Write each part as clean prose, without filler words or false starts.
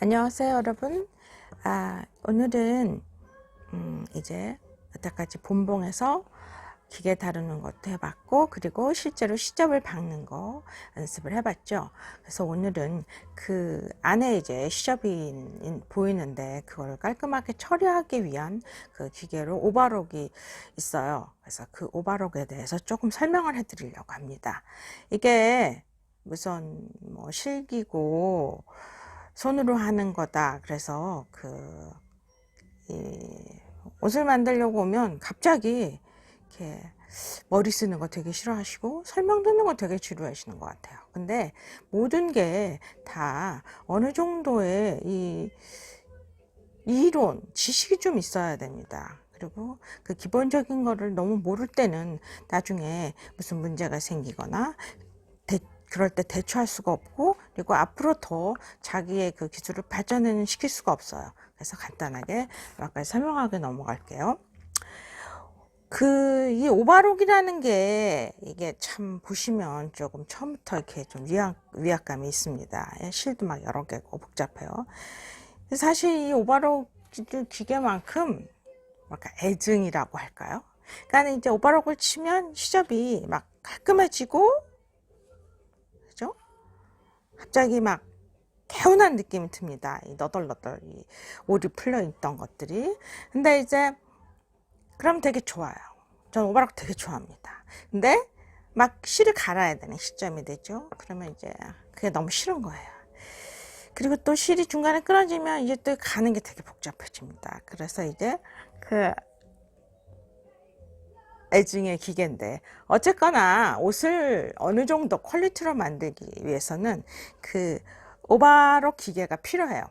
안녕하세요, 여러분. 오늘은 이제 여태까지 본봉에서 기계 다루는 것도 해봤고, 그리고 실제로 시접을 박는 거 연습을 해봤죠. 그래서 오늘은 그 안에 이제 시접이 보이는데 그걸 깔끔하게 처리하기 위한 그 기계로 오버록이 있어요. 그래서 그 오버록에 대해서 조금 설명을 해드리려고 합니다. 이게 우선 뭐 실기고 손으로 하는 거다. 그래서 옷을 만들려고 오면 갑자기 이렇게 머리 쓰는 거 되게 싫어하시고 설명 듣는 거 되게 지루하시는 것 같아요. 근데 모든 게 다 어느 정도의 이론, 지식이 좀 있어야 됩니다. 그리고 그 기본적인 거를 너무 모를 때는 나중에 무슨 문제가 생기거나 그럴 때 대처할 수가 없고, 그리고 앞으로 더 자기의 그 기술을 발전을 시킬 수가 없어요. 그래서 간단하게 몇 가지 설명하게 넘어갈게요. 이 오바록이라는 게 이게 참 보시면 조금 처음부터 이렇게 좀 위압감이 있습니다. 실도 막 여러 개고 복잡해요. 사실 이 오바록 기계만큼 애증이라고 할까요? 그러니까 이제 오바록을 치면 시접이 막 깔끔해지고, 그죠? 갑자기 막 개운한 느낌이 듭니다. 이 너덜너덜 이 올이 풀려 있던 것들이. 근데 이제 그럼 되게 좋아요. 전 오바록 되게 좋아합니다. 근데 막 실을 갈아야 되는 시점이 되죠. 그러면 이제 그게 너무 싫은 거예요. 그리고 또 실이 중간에 끊어지면 이제 또 가는 게 되게 복잡해집니다. 그래서 이제 애증의 기계인데, 어쨌거나 옷을 어느 정도 퀄리티로 만들기 위해서는 그 오바록 기계가 필요해요.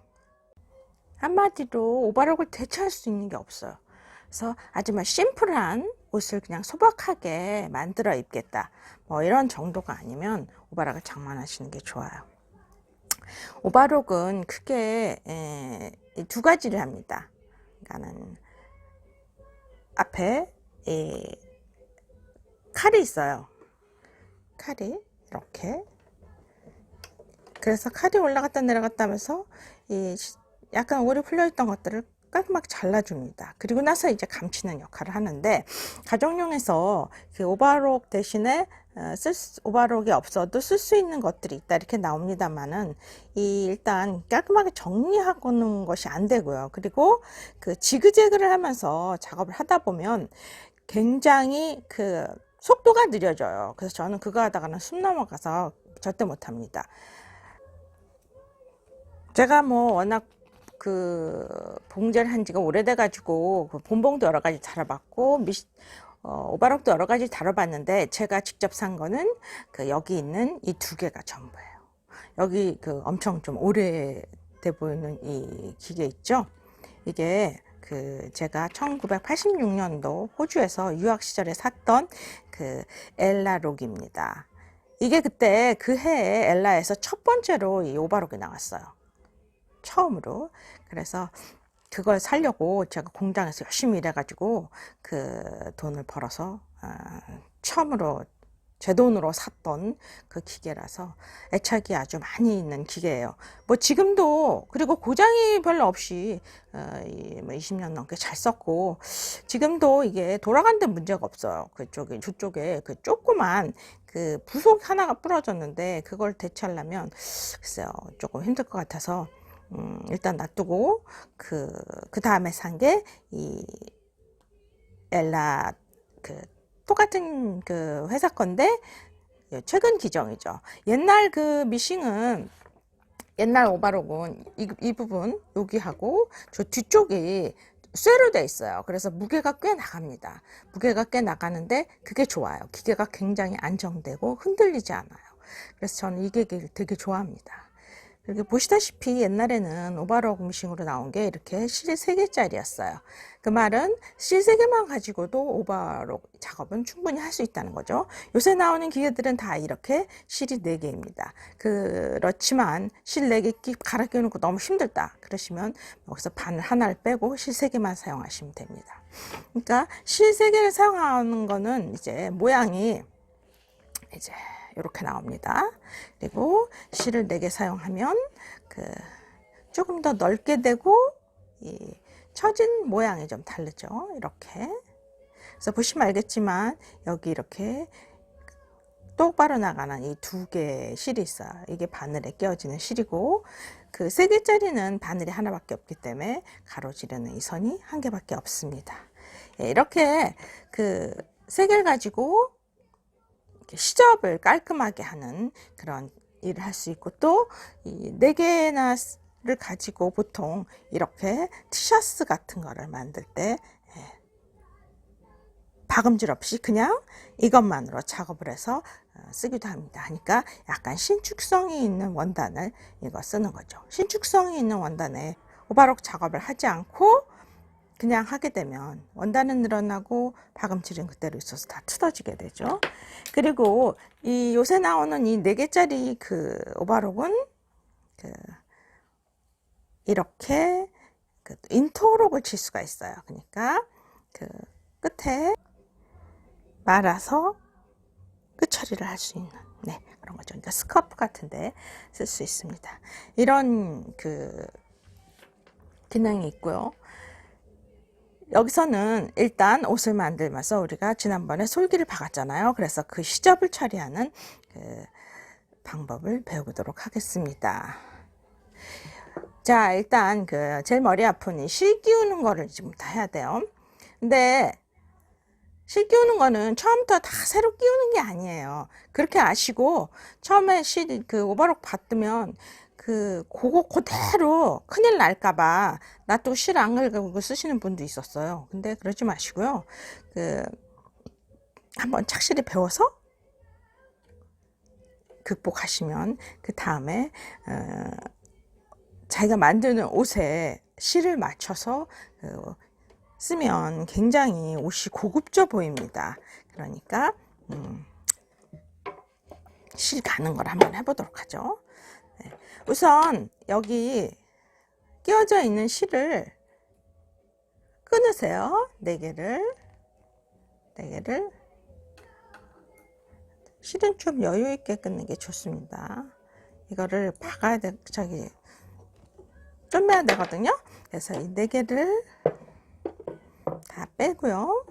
한마디로 오바록을 대체할 수 있는 게 없어요. 그래서 아주 심플한 옷을 그냥 소박하게 만들어 입겠다, 뭐 이런 정도가 아니면 오바록을 장만하시는 게 좋아요. 오바록은 크게 두 가지를 합니다. 그러니까는 앞에 칼이 있어요. 칼이 이렇게, 그래서 칼이 올라갔다 내려갔다 하면서 약간 오래 풀려있던 것들을 깔끔하게 잘라줍니다. 그리고 나서 이제 감치는 역할을 하는데, 가정용에서 그 오바록 대신에 오바록이 없어도 쓸 수 있는 것들이 있다 이렇게 나옵니다만은, 일단 깔끔하게 정리하고는 것이 안 되고요. 그리고 그 지그재그를 하면서 작업을 하다 보면 굉장히 그 속도가 느려져요. 그래서 저는 그거 하다가는 숨 넘어가서 절대 못합니다. 제가 뭐 워낙 봉제를 한 지가 오래돼 가지고 본봉도 여러 가지 다뤄봤고, 오바록도 여러 가지 다뤄봤는데, 제가 직접 산 거는 여기 있는 이 두 개가 전부예요. 여기 엄청 좀 오래돼 보이는 이 기계 있죠? 이게 제가 1986년도 호주에서 유학 시절에 샀던 엘라록입니다. 이게 그때 그 해에 엘라에서 첫 번째로 이 오바록이 나왔어요. 처음으로. 그래서 그걸 사려고 제가 공장에서 열심히 일해가지고 돈을 벌어서 처음으로 제 돈으로 샀던 그 기계라서 애착이 아주 많이 있는 기계예요. 뭐 지금도, 그리고 고장이 별로 없이 20년 넘게 잘 썼고, 지금도 이게 돌아가는데 문제가 없어요. 저쪽에 조그만 부속 하나가 부러졌는데, 그걸 대체하려면 글쎄요, 조금 힘들 것 같아서 일단 놔두고, 그 다음에 산 게 이 엘라 똑같은 회사 건데 최근 기종이죠. 옛날 미싱은, 옛날 오바록은 이 부분 여기하고 저 뒤쪽이 쇠로 돼 있어요. 그래서 무게가 꽤 나갑니다. 무게가 꽤 나가는데 그게 좋아요. 기계가 굉장히 안정되고 흔들리지 않아요. 그래서 저는 이 기계를 되게 좋아합니다. 이렇게 보시다시피 옛날에는 오바록 미싱으로 나온 게 이렇게 실이 3개짜리였어요. 그 말은 실 3개만 가지고도 오바록 작업은 충분히 할 수 있다는 거죠. 요새 나오는 기계들은 다 이렇게 실이 4개입니다. 그렇지만 실 4개 갈아 끼우는 거 너무 힘들다 그러시면 여기서 하나를 빼고 실 3개만 사용하시면 됩니다. 그러니까 실 3개를 사용하는 거는 이제 모양이 이제 이렇게 나옵니다. 그리고 실을 4개 사용하면 조금 더 넓게 되고 이 처진 모양이 좀 다르죠. 이렇게. 그래서 보시면 알겠지만 여기 이렇게 똑바로 나가는 이 두 개의 실이 있어요. 이게 바늘에 끼워지는 실이고 그 세 개짜리는 바늘이 하나밖에 없기 때문에 가로지르는 이 선이 한 개밖에 없습니다. 이렇게 그 세 개를 가지고 시접을 깔끔하게 하는 그런 일을 할 수 있고 또 이 네 개나를 가지고 보통 이렇게 티셔츠 같은 거를 만들 때 박음질 없이 그냥 이것만으로 작업을 해서 쓰기도 합니다. 하니까 약간 신축성이 있는 원단을 이거 쓰는 거죠. 신축성이 있는 원단에 오바록 작업을 하지 않고 그냥 하게 되면 원단은 늘어나고 박음질은 그대로 있어서 다 틀어지게 되죠. 그리고 이 요새 나오는 이 4개짜리 그 오바록은 그 이렇게 그 인터록을 칠 수가 있어요. 그러니까 그 끝에 말아서 끝 처리를 할 수 있는 그런 거죠. 그러니까 스커프 같은데 쓸 수 있습니다. 이런 그 기능이 있고요. 여기서는 일단 옷을 만들면서 우리가 지난번에 솔기를 박았잖아요. 그래서 그 시접을 처리하는 그 방법을 배워보도록 하겠습니다. 자, 일단 그 제일 머리 아픈 이 실 끼우는 거를 지금부터 해야 돼요. 근데 실 끼우는 거는 처음부터 다 새로 끼우는 게 아니에요. 그렇게 아시고 처음에 실 그 오버록 받으면 그거 그대로 큰일 날까봐 놔두고 실 안 긁고 쓰시는 분도 있었어요. 근데 그러지 마시고요. 한번 착실히 배워서 극복하시면 그 다음에 자기가 만드는 옷에 실을 맞춰서 쓰면 굉장히 옷이 고급져 보입니다. 그러니까 실 가는 걸 한번 해보도록 하죠. 우선 여기 끼워져 있는 실을 끊으세요. 4개를 실은 좀 여유 있게 끊는 게 좋습니다. 이거를 박아야 돼, 좀 해야 되거든요. 그래서 이 4개를 다 빼고요.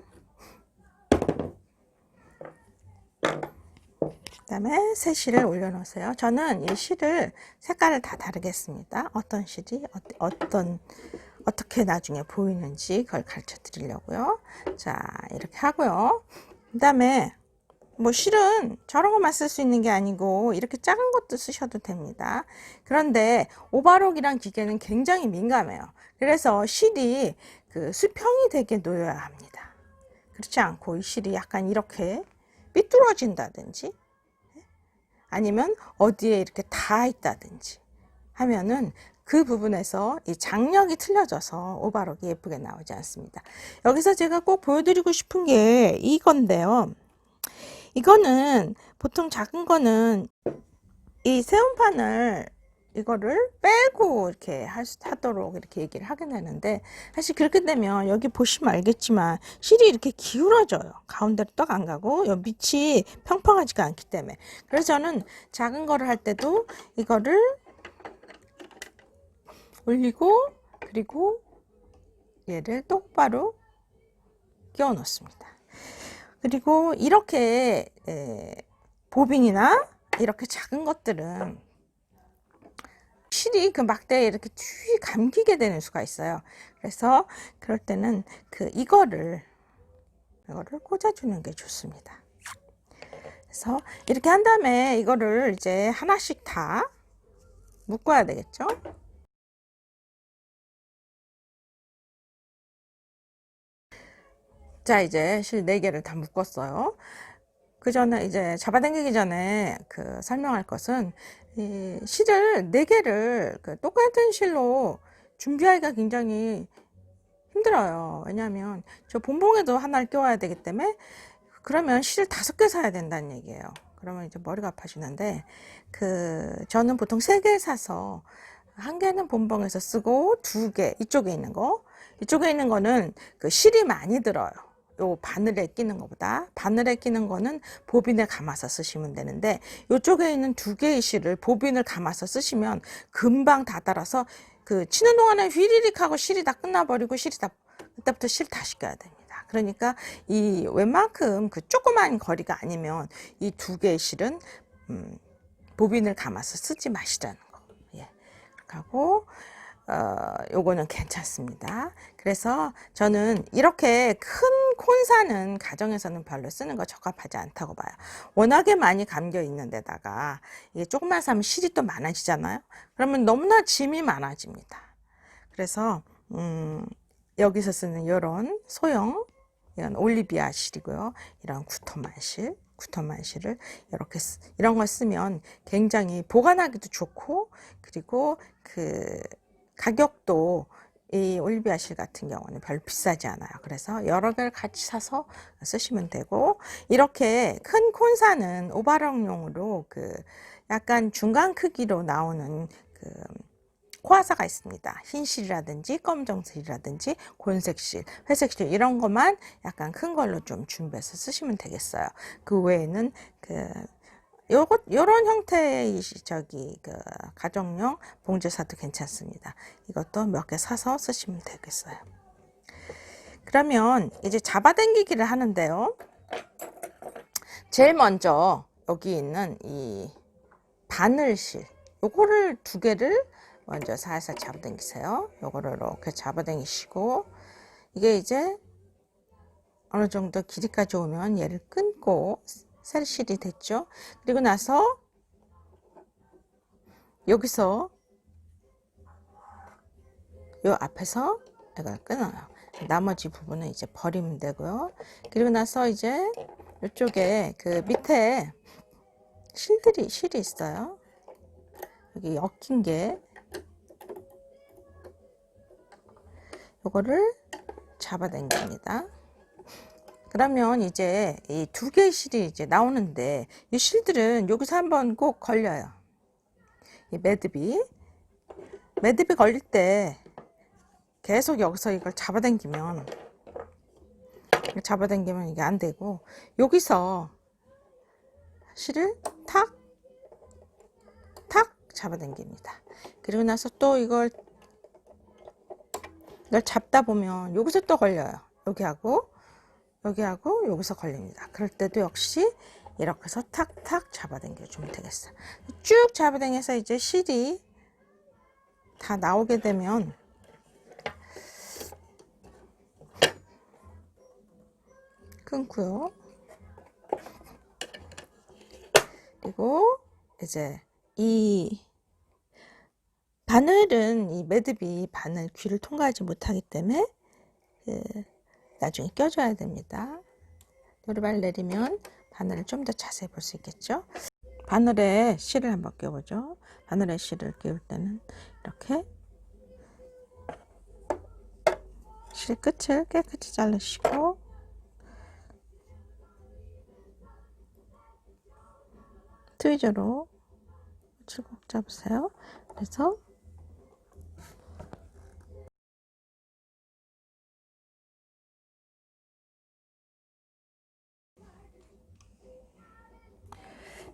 그 다음에 새 실을 올려놓으세요. 저는 이 실을 색깔을 다 다르게 했습니다. 어떤 실이 어떻게 나중에 보이는지 그걸 가르쳐 드리려고요. 자, 이렇게 하고요. 그 다음에 뭐 실은 저런 것만 쓸 수 있는 게 아니고 이렇게 작은 것도 쓰셔도 됩니다. 그런데 오바록이란 기계는 굉장히 민감해요. 그래서 실이 그 수평이 되게 놓여야 합니다. 그렇지 않고 이 실이 약간 이렇게 삐뚤어진다든지 아니면 어디에 이렇게 닿아 있다든지 하면은 그 부분에서 이 장력이 틀려져서 오바록이 예쁘게 나오지 않습니다. 여기서 제가 꼭 보여드리고 싶은 게 이건데요. 이거는 보통 작은 거는 이 세운판을 이거를 빼고 이렇게 하도록 이렇게 얘기를 하게 되는데 사실 그렇게 되면 여기 보시면 알겠지만 실이 이렇게 기울어져요. 가운데로 떡 안 가고 요 밑이 평평하지가 않기 때문에. 그래서 저는 작은 거를 할 때도 이거를 올리고 그리고 얘를 똑바로 끼워 넣습니다. 그리고 이렇게 보빈이나 이렇게 작은 것들은 실이 그 막대에 이렇게 튀 감기게 되는 수가 있어요. 그래서 그럴 때는 이거를 꽂아주는 게 좋습니다. 그래서 이렇게 한 다음에 이거를 이제 하나씩 다 묶어야 되겠죠. 자, 이제 실 4개를 다 묶었어요. 그 전에 이제 잡아당기기 전에 설명할 것은 이 실을 4개를 똑같은 실로 준비하기가 굉장히 힘들어요. 왜냐하면 저 본봉에도 하나를 껴와야 되기 때문에 그러면 실을 5개 사야 된다는 얘기예요. 그러면 이제 머리가 아파지는데 저는 보통 3개 사서 1개는 본봉에서 쓰고 2개 이쪽에 있는 거는 실이 많이 들어요. 요 바늘에 끼는 것보다, 바늘에 끼는 거는 보빈에 감아서 쓰시면 되는데, 요쪽에 있는 두 개의 실을 보빈을 감아서 쓰시면 금방 다 달아서 그 치는 동안에 휘리릭 하고 실이 다 끝나버리고, 그때부터 실 다시 껴야 됩니다. 그러니까 이 웬만큼 그 조그만 거리가 아니면 이 두 개의 실은 보빈을 감아서 쓰지 마시라는 거. 예. 하고 요거는 괜찮습니다. 그래서 저는 이렇게 큰 콘사는 가정에서는 별로 쓰는 거 적합하지 않다고 봐요. 워낙에 많이 감겨 있는 데다가 이게 조금만 사면 실이 또 많아지잖아요. 그러면 너무나 짐이 많아집니다. 그래서 여기서 쓰는 이런 소형, 이건 올리비아 실이고요. 이런 구터만 실을 이렇게 이런 걸 쓰면 굉장히 보관하기도 좋고, 그리고 그 가격도 이 올리비아 실 같은 경우는 별로 비싸지 않아요. 그래서 여러 개를 같이 사서 쓰시면 되고, 이렇게 큰 콘사는 오바롱용으로 그 약간 중간 크기로 나오는 그 코화사가 있습니다. 흰실이라든지 검정실이라든지 곤색실, 회색실 이런 것만 약간 큰 걸로 좀 준비해서 쓰시면 되겠어요. 그 외에는 요런 형태의 그 가정용 봉제사도 괜찮습니다. 이것도 몇 개 사서 쓰시면 되겠어요. 그러면 이제 잡아당기기를 하는데요. 제일 먼저 여기 있는 이 바늘실, 요거를 두 개를 먼저 살살 잡아당기세요. 요거를 이렇게 잡아당기시고, 이게 이제 어느 정도 길이까지 오면 얘를 끊고 셀실이 됐죠. 그리고 나서 여기서 요 앞에서 이걸 끊어요. 나머지 부분은 이제 버리면 되고요. 그리고 나서 이제 이쪽에 그 밑에 실이 있어요. 여기 엮인 게, 요거를 잡아당깁니다. 그러면 이제 이 두 개의 실이 이제 나오는데, 이 실들은 여기서 한번 꼭 걸려요. 이 매듭이 걸릴 때 계속 여기서 이걸 잡아당기면 이게 안 되고, 여기서 실을 탁 잡아당깁니다. 그리고 나서 또 이걸 잡다 보면 여기서 또 걸려요. 여기하고 여기서 걸립니다. 그럴 때도 역시 이렇게 해서 탁탁 잡아당겨 주면 되겠어요. 쭉 잡아당겨서 이제 실이 다 나오게 되면 끊고요. 그리고 이제 이 바늘은, 이 매듭이 바늘 귀를 통과하지 못하기 때문에 나중에 껴줘야 됩니다. 노루발 내리면 바늘을 좀 더 자세히 볼 수 있겠죠. 바늘에 실을 한번 끼워보죠. 바늘에 실을 끼울 때는 이렇게 실 끝을 깨끗이 자르시고, 트위저로 끝을 꼭 잡으세요. 그래서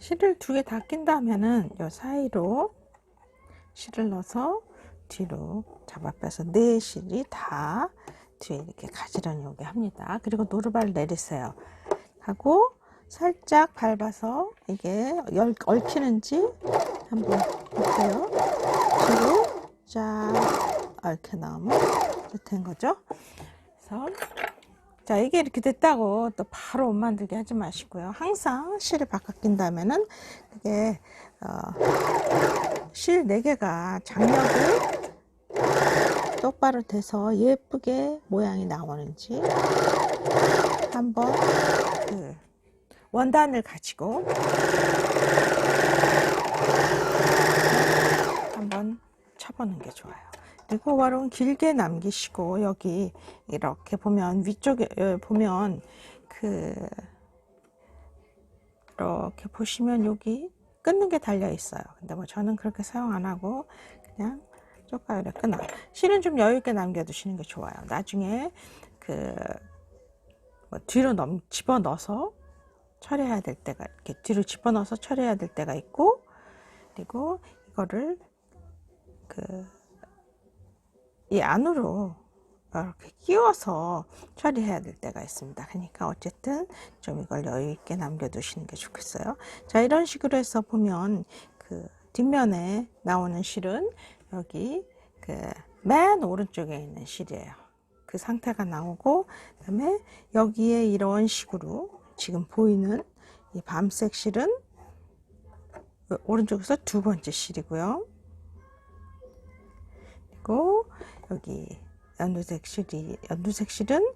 실을 두 개 다 낀다면은 요 사이로 실을 넣어서 뒤로 잡아 빼서 네 실이 다 뒤에 이렇게 가지런히 오게 합니다. 그리고 노루발 내리세요. 하고 살짝 밟아서 이게 얽히는지 한번 볼게요. 그리고 쫙 얽혀 나오면 된 거죠. 그래서 자, 이게 이렇게 됐다고 또 바로 옷 만들게 하지 마시고요. 항상 실을 바꿔 낀 다음에는 이게 실 4개가 장력이 똑바로 돼서 예쁘게 모양이 나오는지 한번 그 원단을 가지고 한번 쳐보는 게 좋아요. 그리고 와롱 길게 남기시고, 여기 이렇게 보면 위쪽에 보면 이렇게 보시면 여기 끊는 게 달려 있어요. 근데 뭐 저는 그렇게 사용 안 하고 그냥 쪽가위로 끊어요. 실은 좀 여유 있게 남겨두시는 게 좋아요. 나중에 그 뭐 뒤로 집어넣어서 처리해야 될 때가, 이렇게 뒤로 집어넣어서 처리해야 될 때가 있고, 그리고 이거를 이 안으로 이렇게 끼워서 처리해야 될 때가 있습니다. 그러니까 어쨌든 좀 이걸 여유 있게 남겨두시는 게 좋겠어요. 자, 이런 식으로 해서 보면 뒷면에 나오는 실은 여기 맨 오른쪽에 있는 실이에요. 그 상태가 나오고, 그다음에 여기에 이런 식으로 지금 보이는 이 밤색 실은 오른쪽에서 두 번째 실이고요. 그리고 여기 연두색 실은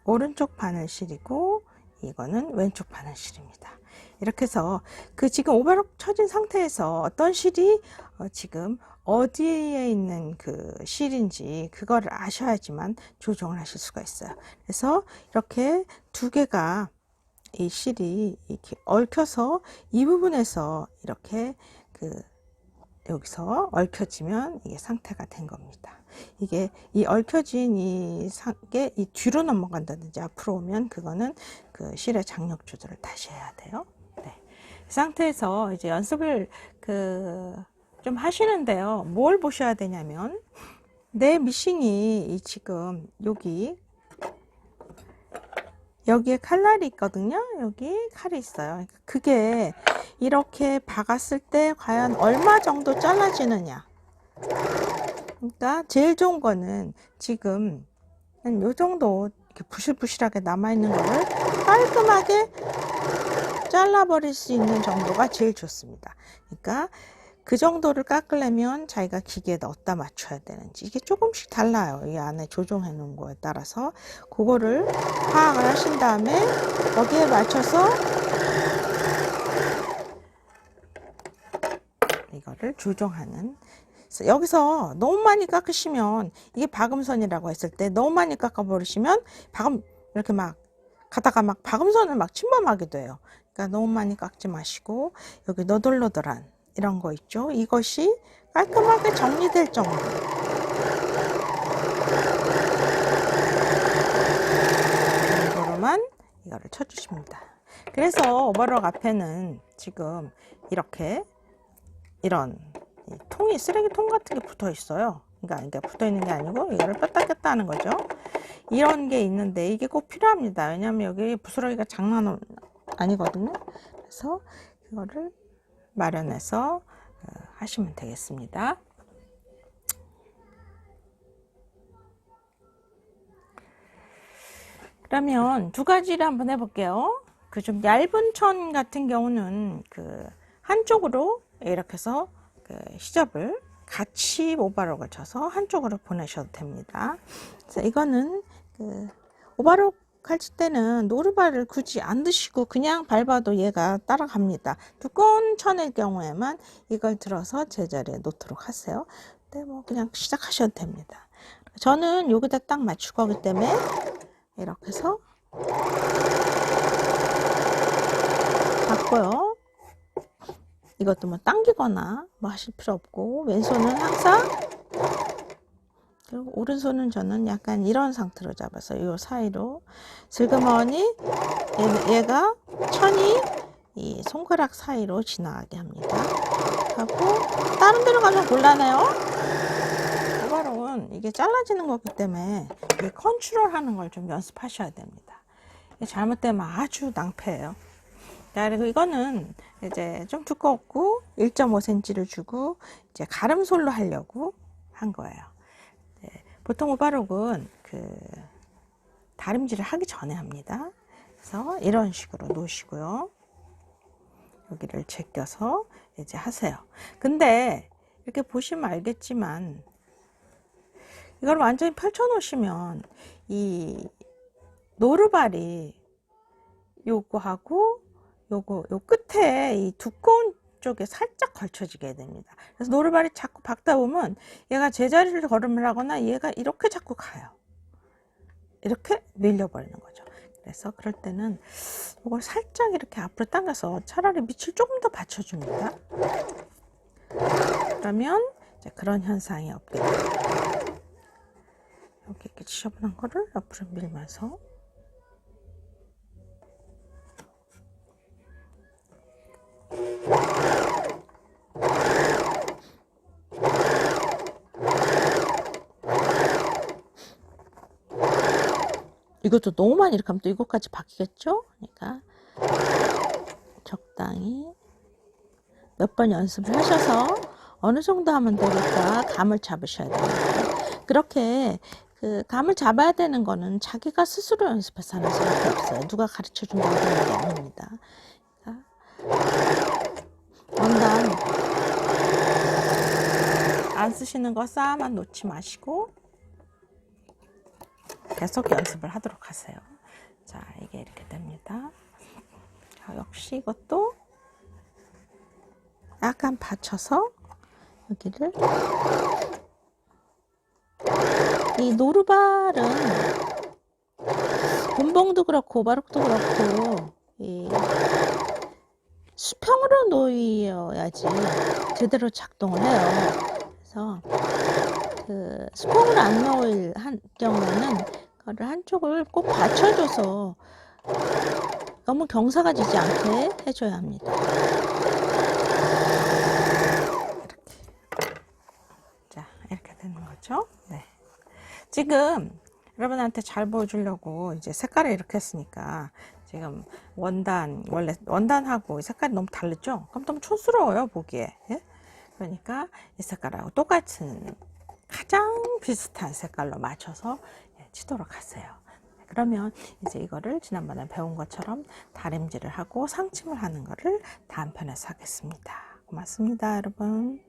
오른쪽 바늘실이고, 이거는 왼쪽 바늘실입니다. 이렇게 해서 지금 오버록 쳐진 상태에서 어떤 실이 지금 어디에 있는 실인지 그거를 아셔야지만 조정을 하실 수가 있어요. 그래서 이렇게 두 개가 이 실이 이렇게 얽혀서 이 부분에서 이렇게 여기서 얽혀지면 이게 상태가 된 겁니다. 이게 이 얽혀진 게 뒤로 넘어간다든지 앞으로 오면 그거는 실의 장력 조절을 다시 해야 돼요. 네. 이 상태에서 이제 연습을 좀 하시는데요. 뭘 보셔야 되냐면, 내 미싱이 지금 여기에 칼날이 있거든요. 여기 칼이 있어요. 그게 이렇게 박았을 때 과연 얼마 정도 잘라지느냐. 그러니까 제일 좋은 거는 지금 한 요 정도 이렇게 부실부실하게 남아있는 거를 깔끔하게 잘라버릴 수 있는 정도가 제일 좋습니다. 그러니까 그 정도를 깎으려면 자기가 기계에 넣었다 맞춰야 되는지 이게 조금씩 달라요. 이 안에 조정해 놓은 거에 따라서 그거를 파악을 하신 다음에 거기에 맞춰서 이거를 조정하는. 여기서 너무 많이 깎으시면, 이게 박음선이라고 했을 때 너무 많이 깎아 버리시면 이렇게 막 가다가 막 박음선을 막 침범하게 돼요. 그러니까 너무 많이 깎지 마시고, 여기 너덜너덜한 이런 거 있죠. 이것이 깔끔하게 정리될 정도. 정도로만 이거를 쳐주십니다. 그래서 오버럭 앞에는 지금 이렇게 이런 쓰레기통 같은 게 붙어 있어요. 그러니까 붙어 있는 게 아니고 이거를 뺐다 꼈다 하는 거죠. 이런 게 있는데 이게 꼭 필요합니다. 왜냐하면 여기 부스러기가 장난 아니거든요. 그래서 이거를 마련해서 하시면 되겠습니다. 그러면 두 가지를 한번 해볼게요. 좀 얇은 천 같은 경우는 한쪽으로 이렇게 해서 시접을 같이 오버록을 쳐서 한쪽으로 보내셔도 됩니다. 그래서 이거는 오버록 하실 때는 노루발을 굳이 안 드시고 그냥 밟아도 얘가 따라갑니다. 두꺼운 천의 경우에만 이걸 들어서 제자리에 놓도록 하세요. 근데 뭐 그냥 시작하셔도 됩니다. 저는 여기다 딱 맞출 거기 때문에 이렇게 해서 받고요. 이것도 뭐 당기거나 뭐 하실 필요 없고, 왼손은 항상, 그리고 오른손은 저는 약간 이런 상태로 잡아서 이 사이로 슬그머니 얘가 천이 이 손가락 사이로 지나가게 합니다. 하고 다른 데로 가면 곤란해요. 오바로는 이게 잘라지는 거기 때문에 이 컨트롤 하는 걸 좀 연습하셔야 됩니다. 잘못되면 아주 낭패예요. 자, 그리고 이거는 이제 좀 두껍고 1.5cm를 주고 이제 가름솔로 하려고 한 거예요. 네, 보통 오바록은 다림질을 하기 전에 합니다. 그래서 이런 식으로 놓으시고요. 여기를 제껴서 이제 하세요. 근데 이렇게 보시면 알겠지만 이걸 완전히 펼쳐 놓으시면 이 노루발이 요거하고 요 끝에 이 두꺼운 쪽에 살짝 걸쳐지게 됩니다. 그래서 노루발이 자꾸 박다 보면 얘가 제자리를 걸음을 하거나 얘가 이렇게 자꾸 가요. 이렇게 밀려버리는 거죠. 그래서 그럴 때는 이걸 살짝 이렇게 앞으로 당겨서 차라리 밑을 조금 더 받쳐줍니다. 그러면 이제 그런 현상이 없게 돼요. 이렇게 지저분한 거를 옆으로 밀면서 이것도 너무 많이 이렇게 하면 또 이것까지 바뀌겠죠? 그러니까 적당히 몇 번 연습을 하셔서 어느 정도 하면 되니까 감을 잡으셔야 됩니다. 그렇게 그 감을 잡아야 되는 거는 자기가 스스로 연습해서 하는 수밖에 없어요. 누가 가르쳐 준다고 되는 게 아닙니다. 원단 안 쓰시는 거 쌓아만 놓지 마시고 계속 연습을 하도록 하세요. 자, 이게 이렇게 됩니다. 자, 역시 이것도 약간 받쳐서 여기를, 이 노루발은 곤봉도 그렇고 오바룩도 그렇고 이 수평으로 놓여야지 제대로 작동을 해요. 그래서 그 수평으로 안 놓을 경우에는 그거를 한쪽을 꼭 받쳐줘서 너무 경사가 지지 않게 해줘야 합니다. 자, 이렇게 되는 거죠. 네. 지금 여러분한테 잘 보여주려고 이제 색깔을 이렇게 했으니까 지금 원단, 원래 원단하고 색깔이 너무 다르죠? 그럼 너무 촌스러워요, 보기에. 예? 그러니까 이 색깔하고 똑같은 가장 비슷한 색깔로 맞춰서 치도록 하세요. 그러면 이제 이거를 지난번에 배운 것처럼 다림질을 하고 상침을 하는 거를 다음 편에서 하겠습니다. 고맙습니다, 여러분.